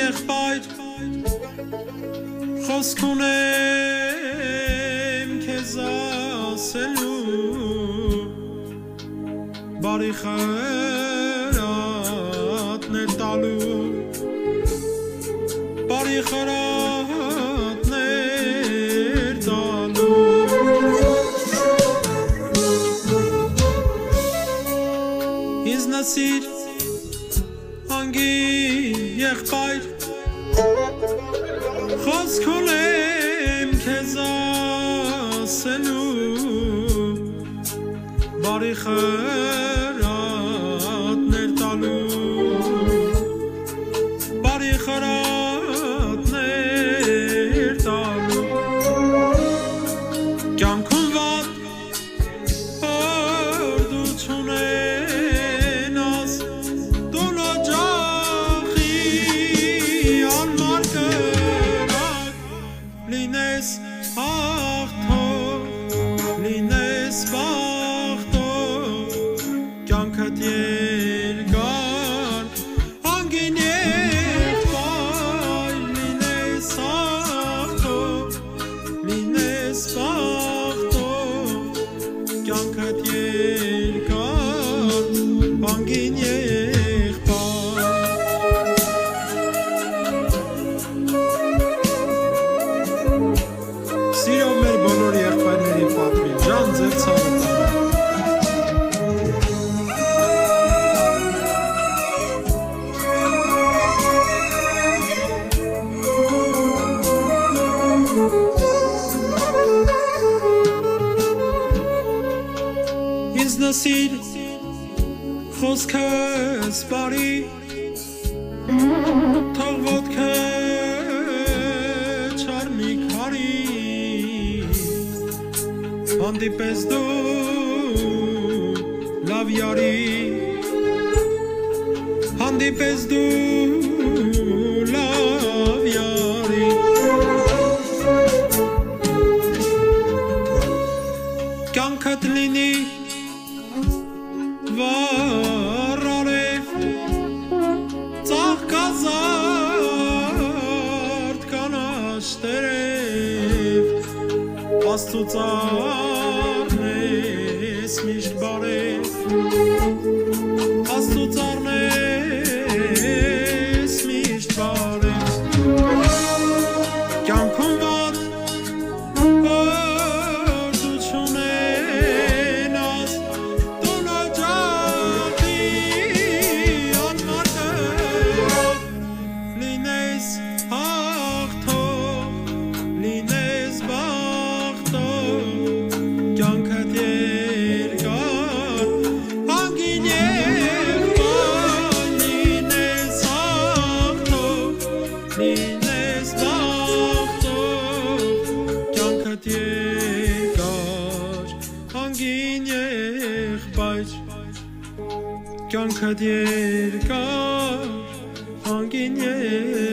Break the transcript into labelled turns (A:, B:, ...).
A: եղբայր խոսք ունեմ քեզ ասելու բարի խրատներ տալու բարի խրատներ տալու ինձ նսիր անգին եղբայր խոսք ունեմ քեզ ասելու բարի խրատներ տալու բարի խրատներ տալու կյանքում վատ որ դու չունենաս դու նոջախի անմար կրակ լինես հաղթող լինես բախտող կյանքդ երկար անգին եղբայր լինես հաղթող լինես բախտող կյանքդ երկար անգին եղբայր Սիրով մեր բոլոր եղբայրների պատվին ջան ձեր ցավը Ինձ նսիր խոսքս բարի թող ոտքը չարմի քարի հանդիպես դու լավ յարի հանդիպես դու լավ յարի կյանքդ լինի վառարև ծաղկազարդ կանաչ տերև աստծուց առնես միշտ բարև աստծուց առնես միշտ բարև կյանքում վատ որ դու չունենաս դու նոջախի անմար կրակ լինես հաղթող լինես բախտող կյանքդ երկար անգին եղբայր լինես հաղթող լինես բախտող կյանքդ երկար անգին եղբայր կյանքդ երկար անգին եղբայր